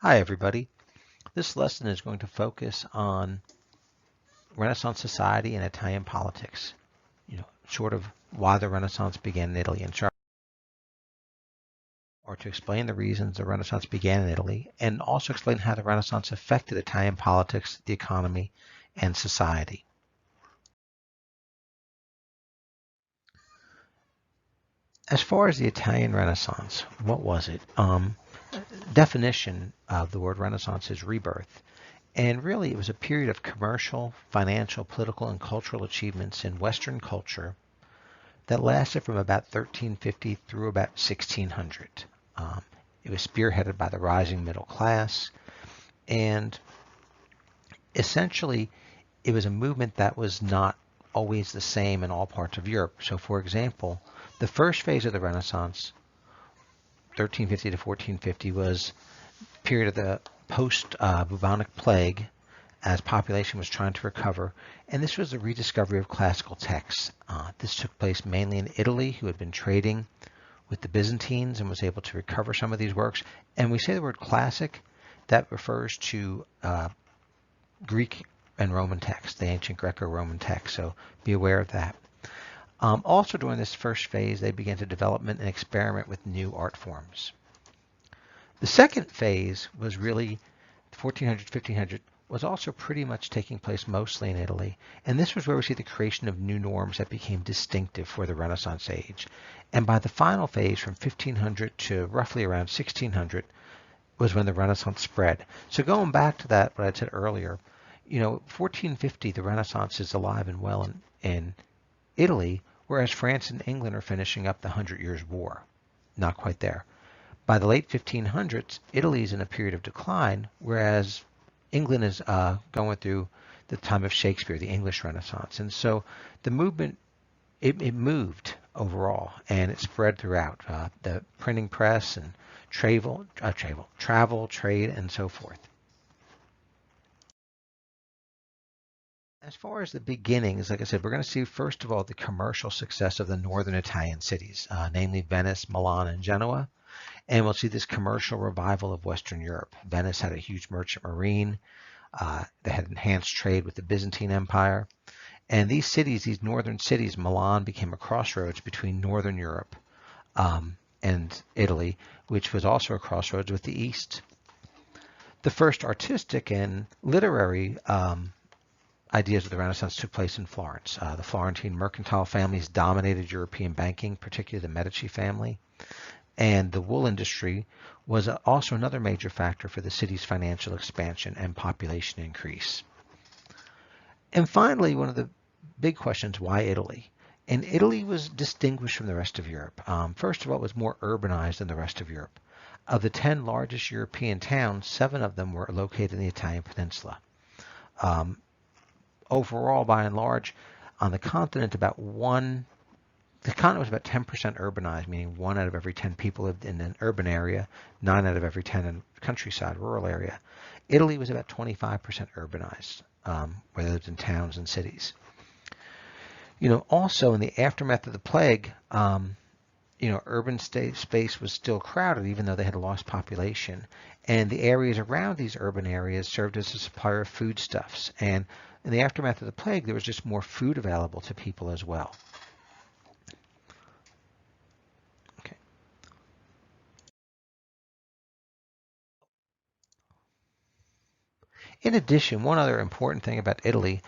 Hi everybody. This lesson is going to focus on Renaissance society and Italian politics. Sort of why the Renaissance began in Italy, or to explain the reasons the Renaissance began in Italy, and also explain how the Renaissance affected Italian politics, the economy, and society. As far as the Italian Renaissance, what was it? Definition of the word Renaissance is rebirth. And really, it was a period of commercial, financial, political, and cultural achievements in Western culture that lasted from about 1350 through about 1600. It was spearheaded by the rising middle class, and essentially, it was a movement that was not always the same in all parts of Europe. So, for example, the first phase of the Renaissance, 1350 to 1450, was a period of the post-bubonic plague, as population was trying to recover, and this was the rediscovery of classical texts. This took place mainly in Italy, who had been trading with the Byzantines and was able to recover some of these works. And we say the word classic, that refers to Greek and Roman texts, the ancient Greco-Roman texts, so be aware of that. Also during this first phase, they began to development and experiment with new art forms. The second phase was really 1400, 1500, was also pretty much taking place mostly in Italy. And this was where we see the creation of new norms that became distinctive for the Renaissance age. And by the final phase, from 1500 to roughly around 1600, was when the Renaissance spread. So going back to that, what I said earlier, 1450, the Renaissance is alive and well in Italy, whereas France and England are finishing up the 100 Years' War. Not quite there. By the late 1500s, Italy is in a period of decline, whereas England is going through the time of Shakespeare, the English Renaissance. And so the movement, it moved overall, and it spread throughout the printing press and travel, trade, and so forth. As far as the beginnings, like I said, we're going to see, first of all, the commercial success of the northern Italian cities, namely Venice, Milan, and Genoa. And we'll see this commercial revival of Western Europe. Venice had a huge merchant marine. They had enhanced trade with the Byzantine Empire. And these cities, these northern cities, Milan became a crossroads between northern Europe and Italy, which was also a crossroads with the East. The first artistic and literary ideas of the Renaissance took place in Florence. The Florentine mercantile families dominated European banking, particularly the Medici family. And the wool industry was also another major factor for the city's financial expansion and population increase. And finally, one of the big questions, why Italy? And Italy was distinguished from the rest of Europe. First of all, it was more urbanized than the rest of Europe. Of the 10 largest European towns, 7 of them were located in the Italian peninsula. Overall, by and large, on the continent, the continent was about 10% urbanized, meaning 1 out of every 10 people lived in an urban area, 9 out of every 10 in countryside, rural area. Italy was about 25% urbanized, where they lived in towns and cities. Also in the aftermath of the plague, urban space was still crowded, even though they had lost population. And the areas around these urban areas served as a supplier of foodstuffs. And in the aftermath of the plague, there was just more food available to people as well. In addition, one other important thing about Italy,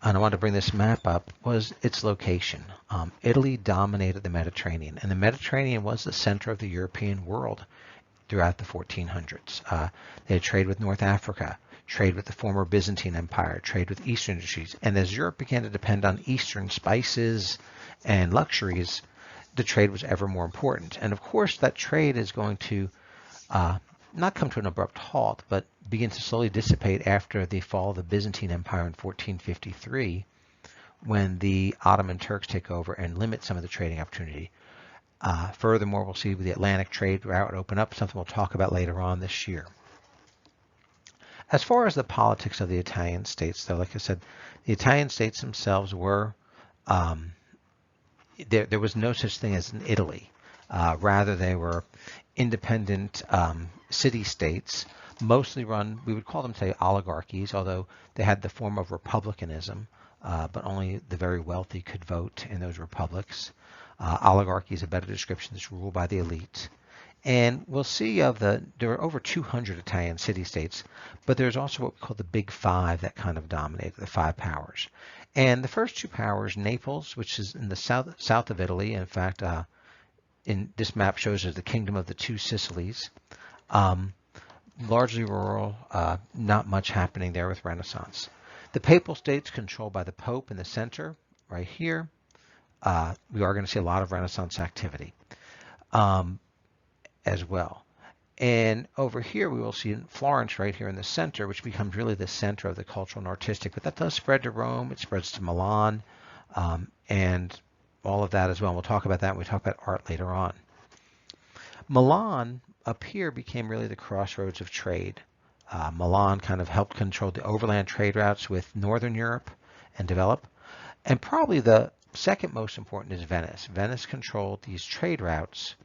and I want to bring this map up, was its location. Italy dominated the Mediterranean, and the Mediterranean was the center of the European world throughout the 1400s. They had trade with North Africa, trade with the former Byzantine Empire, trade with Eastern industries, and as Europe began to depend on Eastern spices and luxuries, the trade was ever more important. And of course, that trade is going to not come to an abrupt halt, but begin to slowly dissipate after the fall of the Byzantine Empire in 1453, when the Ottoman Turks take over and limit some of the trading opportunity. Furthermore, we'll see the Atlantic trade route open up, something we'll talk about later on this year. As far as the politics of the Italian states, though, like I said, the Italian states themselves were, there was no such thing as an Italy. Rather, they were independent city-states, mostly run, we would call them today oligarchies, although they had the form of republicanism, but only the very wealthy could vote in those republics. Oligarchy is a better description that's ruled by the elite. And we'll see there are over 200 Italian city-states, but there's also what we call the Big Five that kind of dominate, the five powers. And the first two powers, Naples, which is in the south of Italy, in fact, in this map shows as the Kingdom of the Two Sicilies, largely rural, not much happening there with Renaissance. The Papal States controlled by the Pope in the center, right here. We are going to see a lot of Renaissance activity as well. And over here we will see Florence right here in the center, which becomes really the center of the cultural and artistic. But that does spread to Rome. It spreads to Milan, and all of that as well. We'll talk about that when we talk about art later on. Milan up here became really the crossroads of trade. Milan kind of helped control the overland trade routes with Northern Europe and develop. And probably the second most important is Venice. Venice controlled these trade routes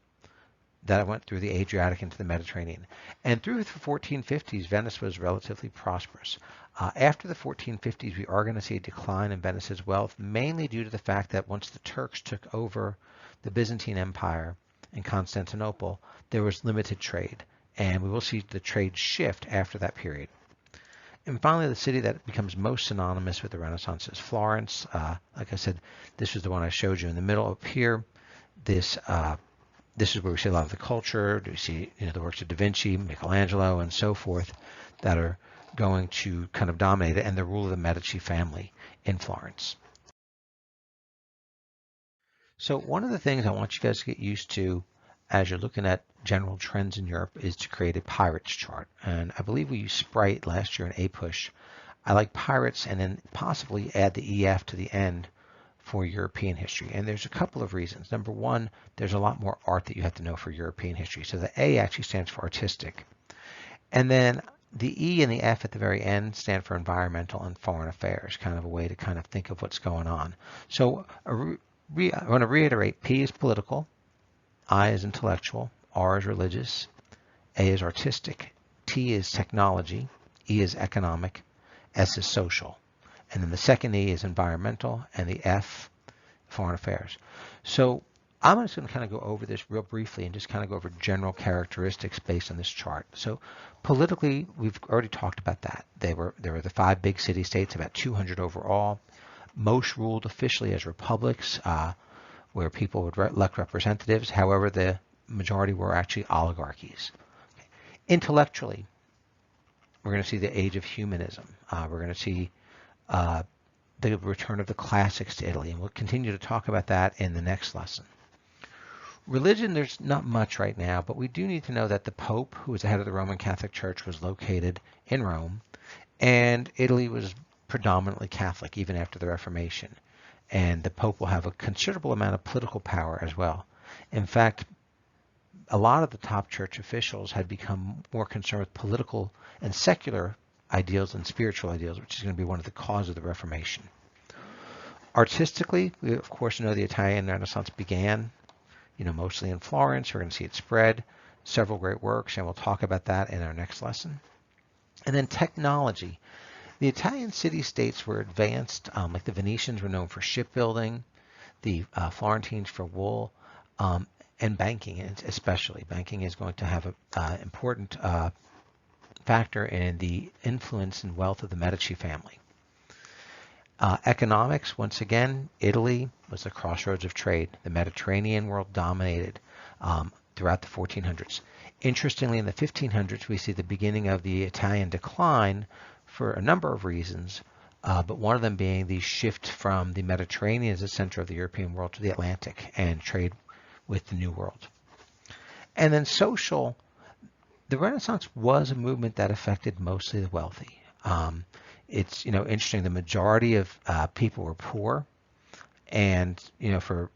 that went through the Adriatic into the Mediterranean. And through the 1450s, Venice was relatively prosperous. After the 1450s, we are going to see a decline in Venice's wealth, mainly due to the fact that once the Turks took over the Byzantine Empire in Constantinople, there was limited trade. And we will see the trade shift after that period. And finally, the city that becomes most synonymous with the Renaissance is Florence. Like I said, this is the one I showed you in the middle up here. This is where we see a lot of the culture. We see the works of Da Vinci, Michelangelo, and so forth that are going to kind of dominate it, and the rule of the Medici family in Florence. So one of the things I want you guys to get used to as you're looking at general trends in Europe is to create a pirates chart. And I believe we used Sprite last year in APUSH. I like pirates and then possibly add the EF to the end for European history. And there's a couple of reasons. Number one, there's a lot more art that you have to know for European history. So the A actually stands for artistic. And then the E and the F at the very end stand for environmental and foreign affairs, kind of a way to kind of think of what's going on. So I want to reiterate, P is political, I is intellectual, R is religious, A is artistic, T is technology, E is economic, S is social. And then the second E is environmental, and the F, foreign affairs. So I'm just going to kind of go over this real briefly and just kind of go over general characteristics based on this chart. So politically, we've already talked about that. There were the five big city-states, about 200 overall. Most ruled officially as republics, where people would elect representatives. However, the majority were actually oligarchies. Okay. Intellectually, we're going to see the age of humanism. We're going to see the return of the classics to Italy, and we'll continue to talk about that in the next lesson. Religion, there's not much right now, but we do need to know that the Pope, who was the head of the Roman Catholic Church, was located in Rome, and Italy was predominantly Catholic even after the Reformation. And the Pope will have a considerable amount of political power as well. In fact, a lot of the top church officials had become more concerned with political and secular ideals and spiritual ideals, which is going to be one of the causes of the Reformation. Artistically, we of course know the Italian Renaissance began, mostly in Florence. We're going to see it spread, several great works, and we'll talk about that in our next lesson. And then technology. The Italian city-states were advanced, like the Venetians were known for shipbuilding, the Florentines for wool, and banking especially. Banking is going to have an important factor in the influence and wealth of the Medici family. Economics, once again, Italy was the crossroads of trade. The Mediterranean world dominated throughout the 1400s. Interestingly, in the 1500s, we see the beginning of the Italian decline for a number of reasons, but one of them being the shift from the Mediterranean as the center of the European world to the Atlantic and trade with the New World. And then social, the Renaissance was a movement that affected mostly the wealthy. It's interesting. The majority of people were poor, and for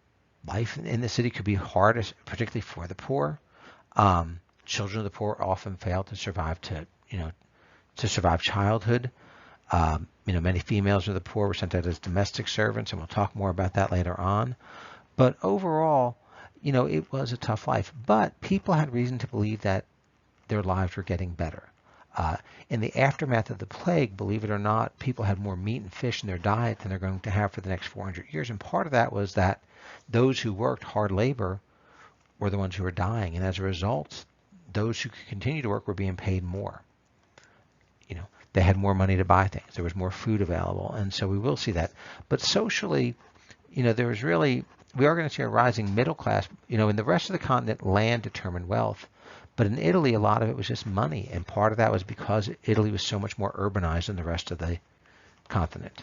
life in the city could be hard, particularly for the poor. Children of the poor often failed to survive to survive childhood. Many females of the poor were sent out as domestic servants, and we'll talk more about that later on. But overall, it was a tough life, but people had reason to believe that their lives were getting better. In the aftermath of the plague, believe it or not, people had more meat and fish in their diet than they're going to have for the next 400 years. And part of that was that those who worked hard labor were the ones who were dying. And as a result, those who could continue to work were being paid more. They had more money to buy things. There was more food available. And so we will see that. But socially, we are going to see a rising middle class. In the rest of the continent, land determined wealth. But in Italy, a lot of it was just money. And part of that was because Italy was so much more urbanized than the rest of the continent.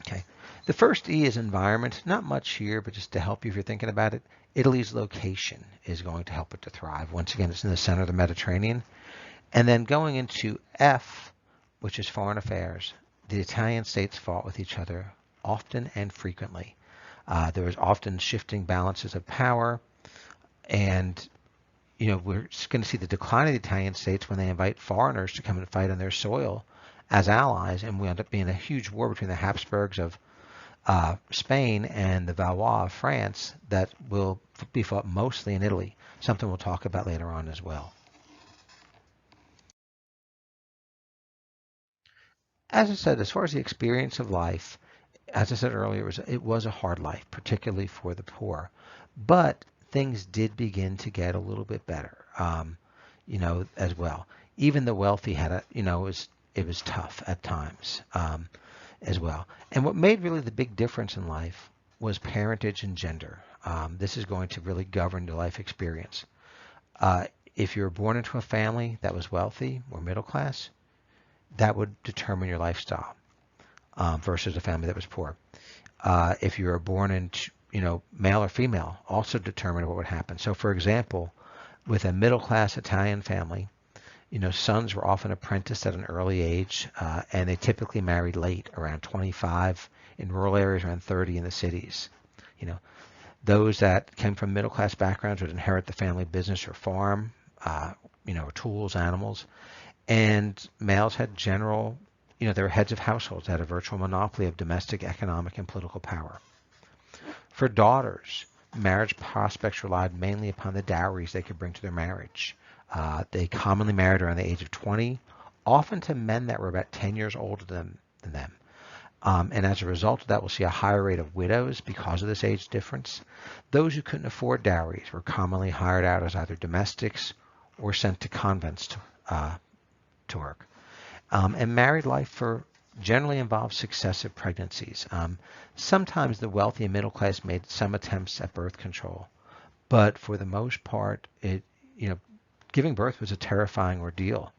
Okay. The first E is environment. Not much here, but just to help you if you're thinking about it, Italy's location is going to help it to thrive. Once again, it's in the center of the Mediterranean. And then going into F, which is foreign affairs, the Italian states fought with each other often and frequently. There was often shifting balances of power, and we're going to see the decline of the Italian states when they invite foreigners to come and fight on their soil as allies, and we end up being a huge war between the Habsburgs of Spain and the Valois of France that will be fought mostly in Italy, something we'll talk about later on as well. As I said, as far as the experience of life, as I said earlier, it was a hard life, particularly for the poor. But things did begin to get a little bit better, as well. Even the wealthy had it was tough at times, as well. And what made really the big difference in life was parentage and gender. This is going to really govern your life experience. If you were born into a family that was wealthy or middle class, that would determine your lifestyle versus a family that was poor. If you were born into, male or female, also determined what would happen. So, for example, with a middle-class Italian family, sons were often apprenticed at an early age, and they typically married late, around 25 in rural areas, around 30 in the cities. Those that came from middle-class backgrounds would inherit the family business or farm, or tools, animals. And males had they were heads of households, had a virtual monopoly of domestic, economic, and political power. For daughters, marriage prospects relied mainly upon the dowries they could bring to their marriage. They commonly married around the age of 20, often to men that were about 10 years older than them. And as a result of that, we'll see a higher rate of widows because of this age difference. Those who couldn't afford dowries were commonly hired out as either domestics or sent to convents to work. And married life generally involves successive pregnancies. Sometimes the wealthy and middle class made some attempts at birth control, but for the most part, giving birth was a terrifying ordeal.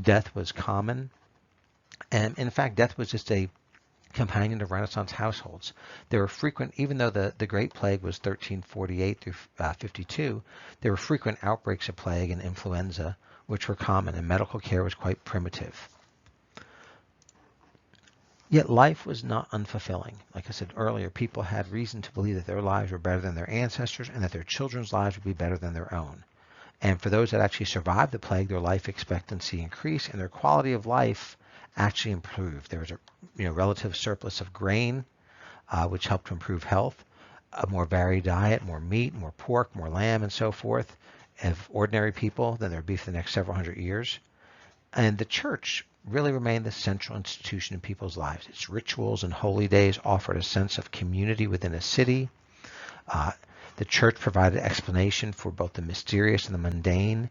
Death was common, and in fact, death was just a companion of Renaissance households. There were frequent, even though the Great Plague was 1348 through 52, there were frequent outbreaks of plague and influenza, which were common, and medical care was quite primitive. Yet life was not unfulfilling. Like I said earlier, people had reason to believe that their lives were better than their ancestors and that their children's lives would be better than their own. And for those that actually survived the plague, their life expectancy increased and their quality of life actually improved. There was a relative surplus of grain, which helped to improve health, a more varied diet, more meat, more pork, more lamb, and so forth, of ordinary people than there would be for the next several hundred years. And the church really remained the central institution in people's lives. Its rituals and holy days offered a sense of community within a city. The church provided explanation for both the mysterious and the mundane.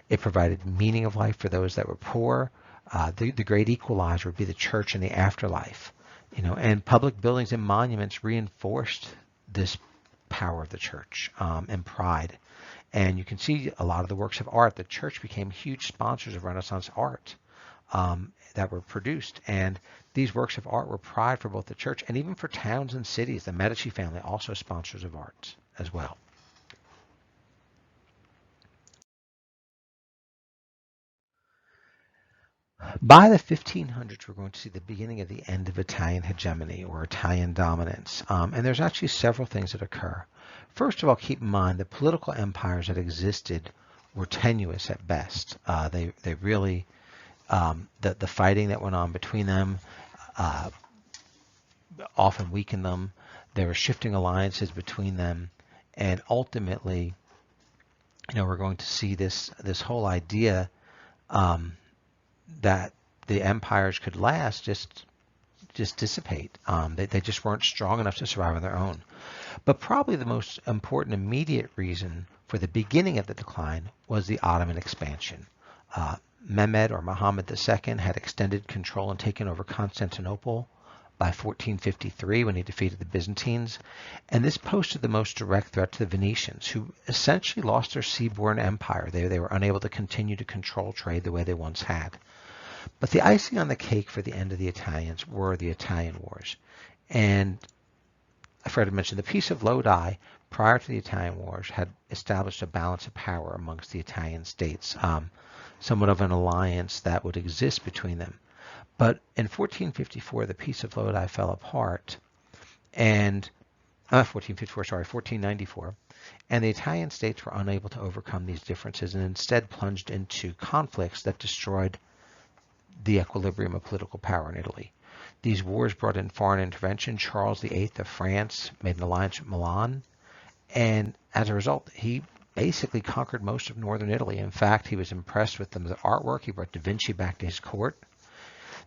It provided meaning of life for those that were poor. The great equalizer would be the church in the afterlife. And public buildings and monuments reinforced this power of the church and pride. And you can see a lot of the works of art. The church became huge sponsors of Renaissance art that were produced. And these works of art were pride for both the church and even for towns and cities. The Medici family also sponsors of art as well. By the 1500s, we're going to see the beginning of the end of Italian hegemony or Italian dominance. And there's actually several things that occur. First of all, keep in mind the political empires that existed were tenuous at best. They really, the fighting that went on between them often weakened them. There were shifting alliances between them. And ultimately, we're going to see this whole idea that the empires could last just dissipate. They just weren't strong enough to survive on their own. But probably the most important immediate reason for the beginning of the decline was the Ottoman expansion. Mehmed or Muhammad II had extended control and taken over Constantinople by 1453 when he defeated the Byzantines, and this posed the most direct threat to the Venetians, who essentially lost their seaborne empire. They were unable to continue to control trade the way they once had. But the icing on the cake for the end of the Italians were the Italian Wars. And I forgot to mention, the Peace of Lodi prior to the Italian Wars had established a balance of power amongst the Italian states, somewhat of an alliance that would exist between them. But in 1494, the Peace of Lodi fell apart, and 1494, and the Italian states were unable to overcome these differences and instead plunged into conflicts that destroyed the equilibrium of political power in Italy. These wars brought in foreign intervention. Charles VIII of France made an alliance with Milan, and as a result, he basically conquered most of northern Italy. In fact, he was impressed with the artwork. He brought Da Vinci back to his court.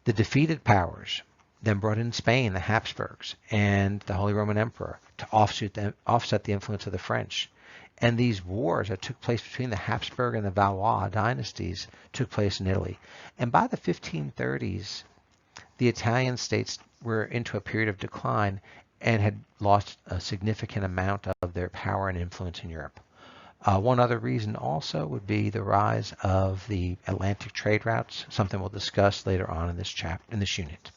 The defeated powers then brought in Spain, the Habsburgs, and the Holy Roman Emperor to offset the influence of the French. And these wars that took place between the Habsburg and the Valois dynasties took place in Italy. And by the 1530s, the Italian states were into a period of decline and had lost a significant amount of their power and influence in Europe. One other reason also would be the rise of the Atlantic trade routes, something we'll discuss later on in this unit.